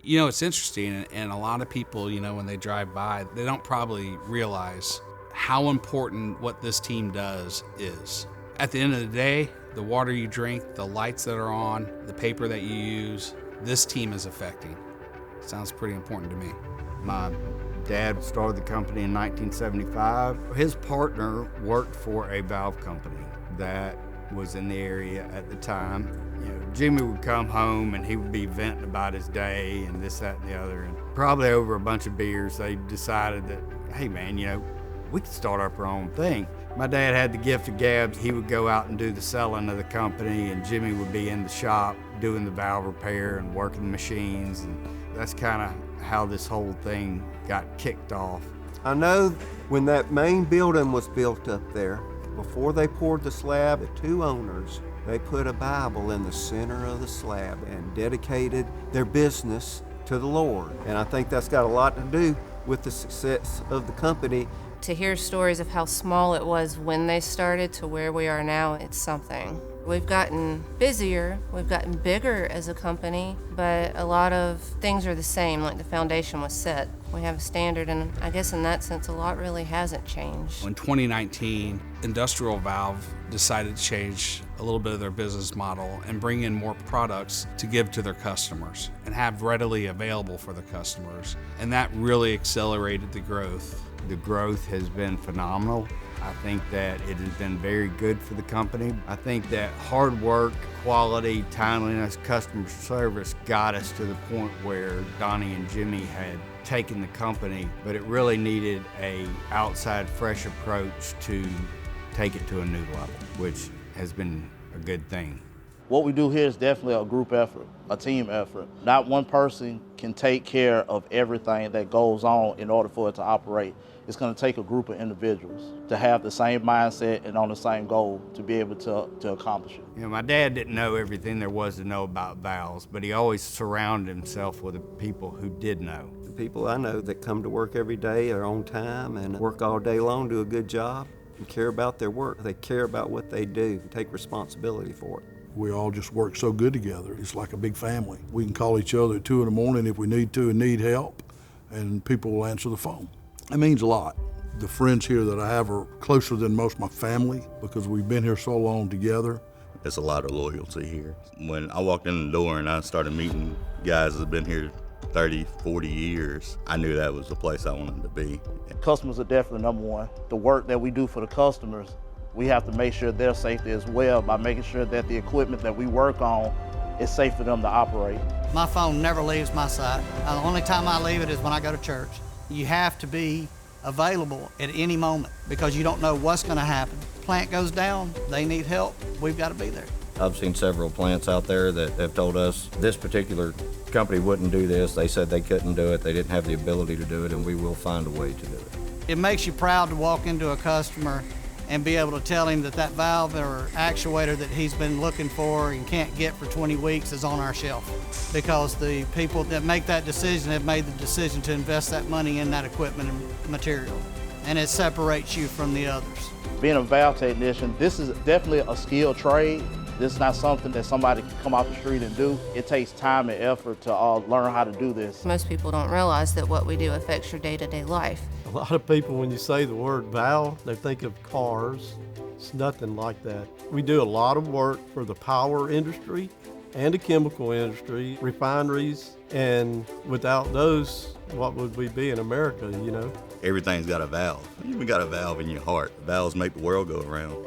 You know, it's interesting, and a lot of people, you know, when they drive by, they don't probably realize how important what this team does is. At the end of the day, the water you drink, the lights that are on, the paper that you use, this team is affecting. Sounds pretty important to me. My dad started the company in 1975. His partner worked for a valve company that was in the area at the time. You know, Jimmy would come home and he would be venting about his day and this, that, and the other. And probably over a bunch of beers, they decided that, hey man, you know, we could start up our own thing. My dad had the gift of gab. He would go out and do the selling of the company, and Jimmy would be in the shop doing the valve repair and working the machines. And that's kind of how this whole thing got kicked off. I know when that main building was built up there, before they poured the slab, the two owners, they put a Bible in the center of the slab and dedicated their business to the Lord. And I think that's got a lot to do with the success of the company. To hear stories of how small it was when they started to where we are now, it's something. We've gotten busier, we've gotten bigger as a company, but a lot of things are the same, like the foundation was set. We have a standard, and I guess in that sense, a lot really hasn't changed. In 2019, Industrial Valve decided to change a little bit of their business model and bring in more products to give to their customers and have readily available for the customers. And that really accelerated the growth. The growth has been phenomenal. I think that it has been very good for the company. I think that hard work, quality, timeliness, customer service got us to the point where Donnie and Jimmy had taken the company, but it really needed a outside fresh approach to take it to a new level, which has been a good thing. What we do here is definitely a group effort, a team effort. Not one person can take care of everything that goes on in order for it to operate. It's going to take a group of individuals to have the same mindset and on the same goal to be able to accomplish it. You know, my dad didn't know everything there was to know about valves, but he always surrounded himself with the people who did know. The people I know that come to work every day are on time and work all day long, do a good job, and care about their work. They care about what they do and take responsibility for it. We all just work so good together. It's like a big family. We can call each other at 2 in the morning if we need to and need help, and people will answer the phone. It means a lot. The friends here that I have are closer than most of my family because we've been here so long together. There's a lot of loyalty here. When I walked in the door and I started meeting guys that have been here 30, 40 years, I knew that was the place I wanted to be. Customers are definitely number one. The work that we do for the customers, we have to make sure their safety as well by making sure that the equipment that we work on is safe for them to operate. My phone never leaves my side. The only time I leave it is when I go to church. You have to be available at any moment because you don't know what's going to happen. Plant goes down, they need help, we've got to be there. I've seen several plants out there that have told us this particular company wouldn't do this. They said they couldn't do it, they didn't have the ability to do it, and we will find a way to do it. It makes you proud to walk into a customer and be able to tell him that that valve or actuator that he's been looking for and can't get for 20 weeks is on our shelf. Because the people that make that decision have made the decision to invest that money in that equipment and material. And it separates you from the others. Being a valve technician, this is definitely a skilled trade. This is not something that somebody can come off the street and do. It takes time and effort to learn how to do this. Most people don't realize that what we do affects your day-to-day life. A lot of people, when you say the word valve, they think of cars. It's nothing like that. We do a lot of work for the power industry and the chemical industry, refineries, and without those, what would we be in America, you know? Everything's got a valve. You even got a valve in your heart. Valves make the world go around.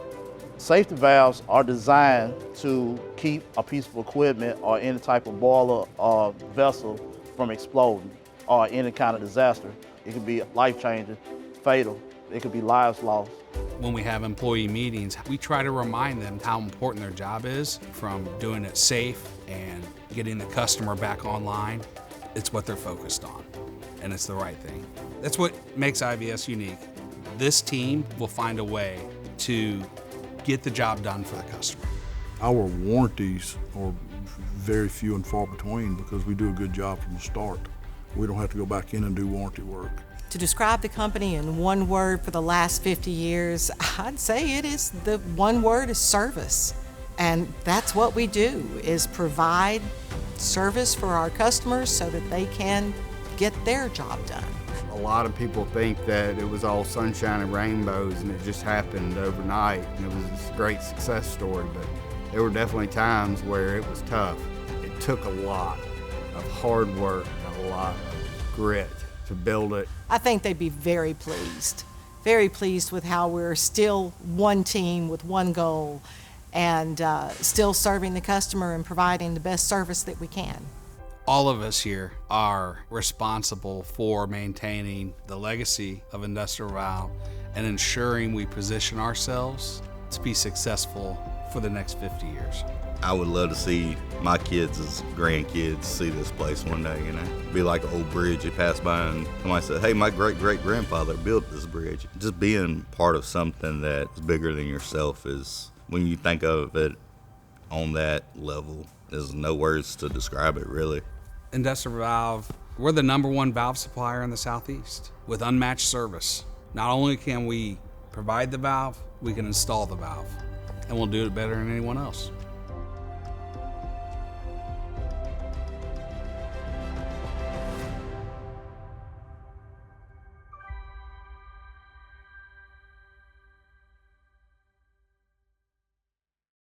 Safety valves are designed to keep a piece of equipment or any type of boiler or vessel from exploding or any kind of disaster. It could be life-changing, fatal. It could be lives lost. When we have employee meetings, we try to remind them how important their job is, from doing it safe and getting the customer back online. It's what they're focused on, and it's the right thing. That's what makes IVS unique. This team will find a way to get the job done for the customer. Our warranties are very few and far between because we do a good job from the start. We don't have to go back in and do warranty work. To describe the company in one word for the last 50 years, I'd say it is the one word is service. And that's what we do, is provide service for our customers so that they can get their job done. A lot of people think that it was all sunshine and rainbows and it just happened overnight and it was this great success story, but there were definitely times where it was tough. It took a lot of hard work and a lot of grit to build it. I think they'd be very pleased with how we're still one team with one goal and still serving the customer and providing the best service that we can. All of us here are responsible for maintaining the legacy of Industrial Valve and ensuring we position ourselves to be successful for the next 50 years. I would love to see my kids as grandkids see this place one day, you know. Be like an old bridge you pass by and somebody said, hey, my great-great-grandfather built this bridge. Just being part of something that's bigger than yourself is, when you think of it on that level, there's no words to describe it, really. Industrial Valve, we're the #1 valve supplier in the Southeast with unmatched service. Not only can we provide the valve, we can install the valve, and we'll do it better than anyone else.